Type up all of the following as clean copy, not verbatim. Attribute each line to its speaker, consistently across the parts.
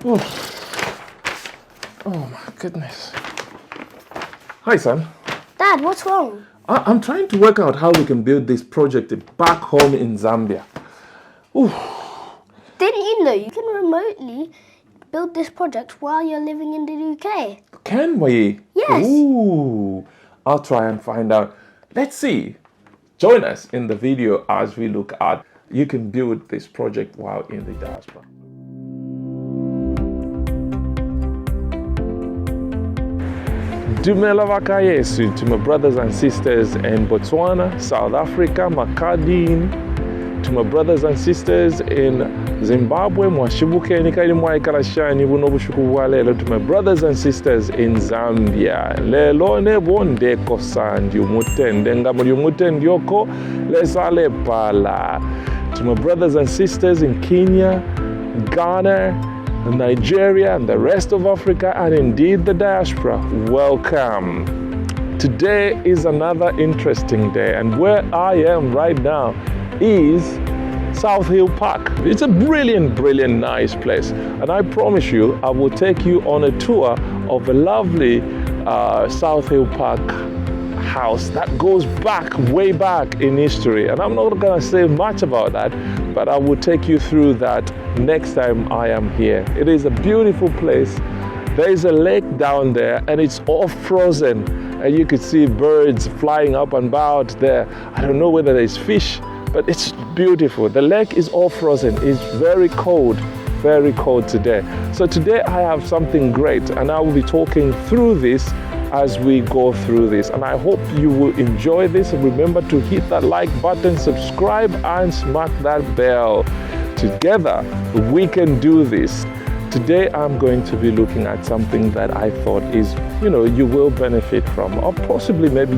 Speaker 1: Oh my goodness. Hi, son.
Speaker 2: Dad, what's wrong?
Speaker 1: I'm trying to work out how we can build this project back home in Zambia. Ooh.
Speaker 2: Didn't you know you can remotely build this project while you're living in the UK?
Speaker 1: Can we?
Speaker 2: Yes.
Speaker 1: Ooh. I'll try and find out. Let's see. Join us in the video as we look at you can build this project while in the diaspora. Dumela Vakayesu to my brothers and sisters in Botswana, South Africa, Makadin, to my brothers and sisters in Zimbabwe, Mwashibukeni kali mwayikarashani buno bushuku bwa lelo, to my brothers and sisters in Zambia. Lelo ne bonde kosandi umutende ngamuli umutende yoko lesale pala. To my brothers and sisters in Kenya, Ghana, Nigeria and the rest of Africa, and indeed the diaspora, welcome. Today is another interesting day, and where I am right now is South Hill Park. It's a brilliant, nice place, and I promise you I will take you on a tour of a lovely South Hill Park house that goes way back in history, and I'm not going to say much about that, but I will take you through that next time I am here. It is a beautiful place. There is a lake down there and it's all frozen, and you could see birds flying up and about there. I don't know whether there's fish, but it's beautiful. The lake is all frozen. It's very cold today. So today I have something great, and I will be talking through this as we go through this, and I hope you will enjoy this. And remember to hit that like button, subscribe, and smack that bell. Together we can do this. Today I'm going to be looking at something that I thought is, you will benefit from, or possibly maybe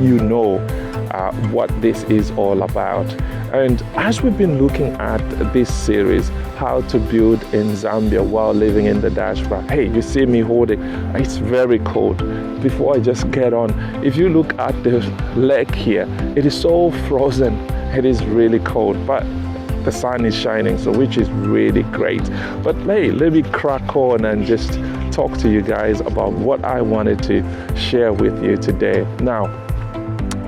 Speaker 1: what this is all about. And as we've been looking at this series, how to build in Zambia while living in the diaspora. Hey, you see me holding, it's very cold. Before I just get on, if you look at the lake here, it is so frozen. It is really cold, but the sun is shining, so which is really great. But hey, let me crack on and just talk to you guys about what I wanted to share with you today. Now,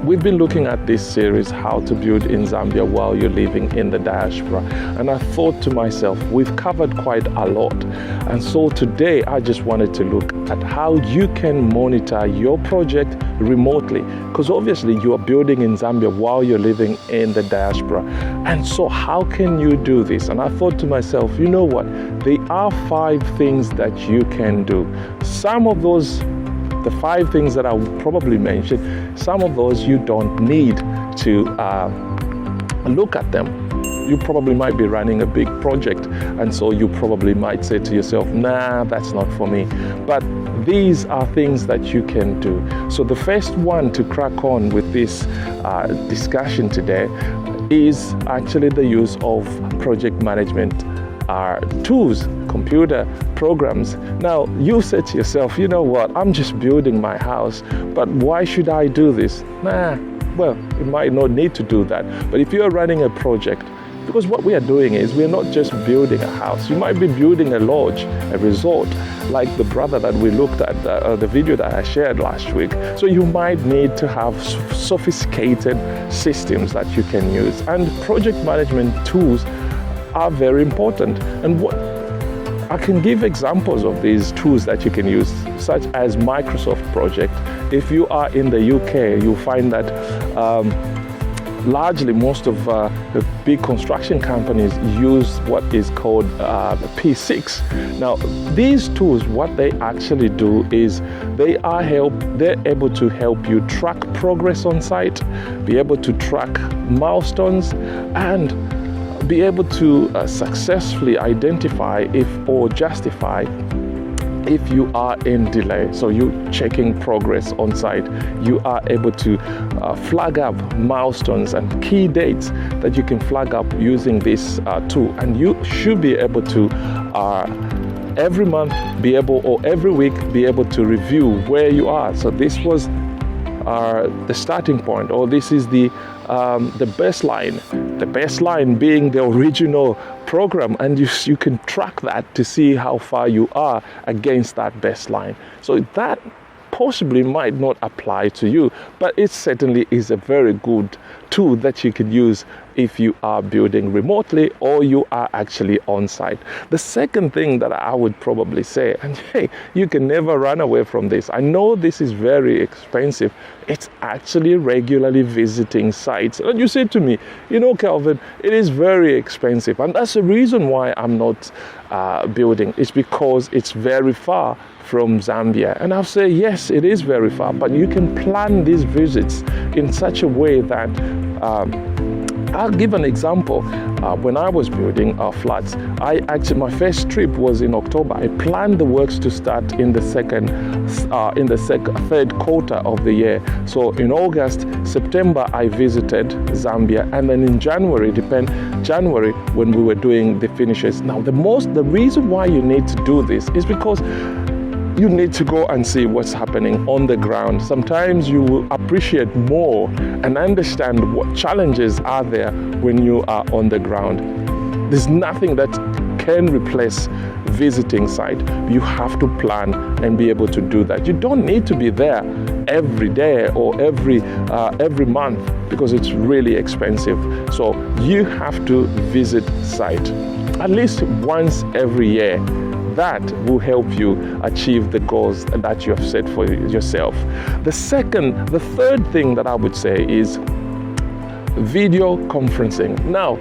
Speaker 1: we've been looking at this series, how to build in Zambia while you're living in the diaspora. And I thought to myself, we've covered quite a lot. And so today I just wanted to look at how you can monitor your project remotely. Because obviously you are building in Zambia while you're living in the diaspora. And so how can you do this? And I thought to myself, you know what? There are 5 things that you can do. Some of those, the 5 things that I will probably mention, some of those you don't need to look at them. You probably might be running a big project, and so you probably might say to yourself, nah, that's not for me. But these are things that you can do. So the first one to crack on with this discussion today is actually the use of project management tools, computer programs. Now, you say to yourself, you know what, I'm just building my house, but why should I do this? Well, you might not need to do that. But if you're running a project, because what we are doing is we're not just building a house. You might be building a lodge, a resort, like the brother that we looked at, the video that I shared last week. So you might need to have sophisticated systems that you can use. And project management tools are very important. And what I can give examples of these tools that you can use, such as Microsoft Project. If you are in the UK, you'll find that largely most of the big construction companies use what is called P6. Now, these tools, what they actually do is they're able to help you track progress on site, be able to track milestones, and be able to successfully identify or justify if you are in delay. So you checking progress on site, you are able to flag up milestones and key dates that you can flag up using this tool, and you should be able to every month or every week be able to review where you are. So this was the starting point, or this is the baseline. The baseline being the original program, and you can track that to see how far you are against that baseline. So that possibly might not apply to you, but it certainly is a very good tool that you could use if you are building remotely or you are actually on site. The second thing that I would probably say, and hey, you can never run away from this. I know this is very expensive. It's actually regularly visiting sites. And you say to me, Calvin, it is very expensive. And that's the reason why I'm not building. It's because it's very far from Zambia. And I'll say, yes, it is very far, but you can plan these visits in such a way that I'll give an example. When I was building flats, my first trip was in October. I planned the works to start in the third quarter of the year. So in August, September, I visited Zambia, and then in January when we were doing the finishes. Now, the reason why you need to do this is because you need to go and see what's happening on the ground. Sometimes you will appreciate more and understand what challenges are there when you are on the ground. There's nothing that can replace visiting site. You have to plan and be able to do that. You don't need to be there every day or every month because it's really expensive. So you have to visit site at least once every year. That will help you achieve the goals that you have set for yourself. The third thing that I would say is video conferencing. Now,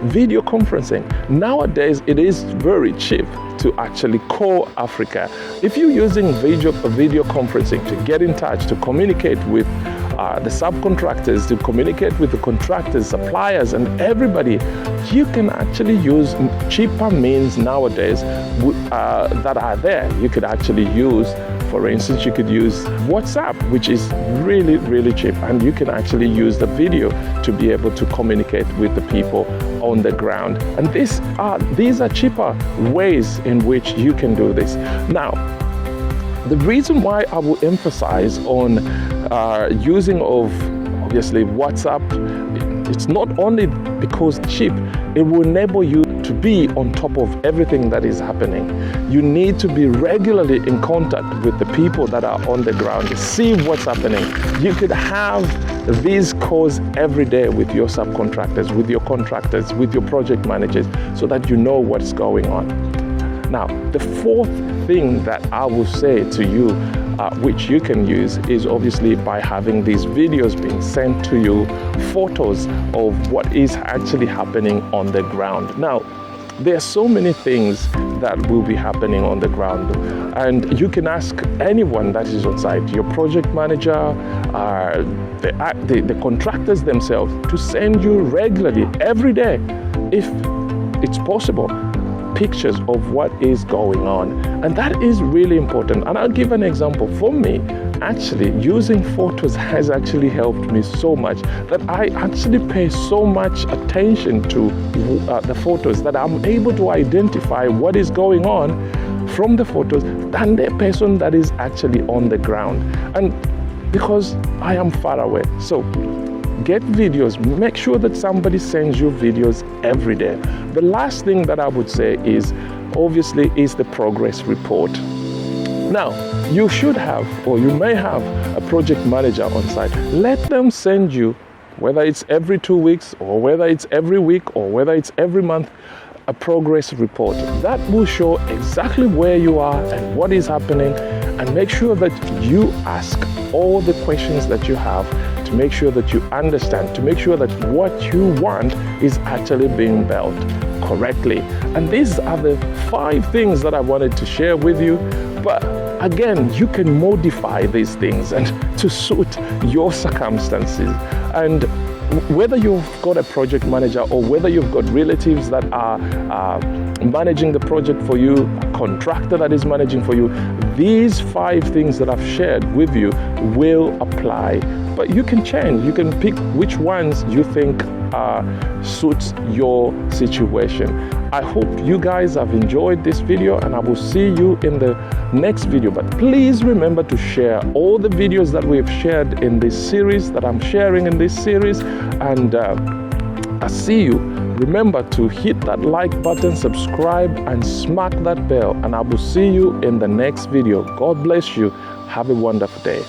Speaker 1: video conferencing, nowadays it is very cheap to actually call Africa. If you're using video conferencing to get in touch, to communicate with the subcontractors, to communicate with the contractors, suppliers, and everybody, you can actually use cheaper means nowadays that are there. You could actually use, for instance, you could use WhatsApp, which is really, really cheap, and you can actually use the video to be able to communicate with the people on the ground. And these are cheaper ways in which you can do this. Now, the reason why I will emphasize on using of obviously WhatsApp, it's not only because it's cheap, it will enable you to be on top of everything that is happening. You need to be regularly in contact with the people that are on the ground to see what's happening. You could have these calls every day with your subcontractors, with your contractors, with your project managers, so that you know what's going on. Now, the fourth thing that I will say to you, which you can use, is obviously by having these videos being sent to you, photos of what is actually happening on the ground. Now, there are so many things that will be happening on the ground, and you can ask anyone that is on site, your project manager, the contractors themselves, to send you regularly, every day, if it's possible, pictures of what is going on. And that is really important. And I'll give an example. For me, actually using photos has actually helped me so much that I actually pay so much attention to the photos, that I'm able to identify what is going on from the photos than the person that is actually on the ground. And because I am far away. So get videos. Make sure that somebody sends you videos every day. The last thing that I would say is, obviously, is the progress report. Now, you should have, or you may have, a project manager on site. Let them send you, whether it's every 2 weeks, or whether it's every week, or whether it's every month, a progress report. That will show exactly where you are and what is happening, and make sure that you ask all the questions that you have, to make sure that you understand, to make sure that what you want is actually being built correctly. And these are the 5 things that I wanted to share with you. But again, you can modify these things and to suit your circumstances. And whether you've got a project manager or whether you've got relatives that are managing the project for you, a contractor that is managing for you, these 5 things that I've shared with you will apply. But you can change. You can pick which ones you think suits your situation. I hope you guys have enjoyed this video, and I will see you in the next video. But please remember to share all the videos that we've shared in this series, that I'm sharing in this series, and I see you. Remember to hit that like button, subscribe, and smack that bell, and I will see you in the next video. God bless you. Have a wonderful day.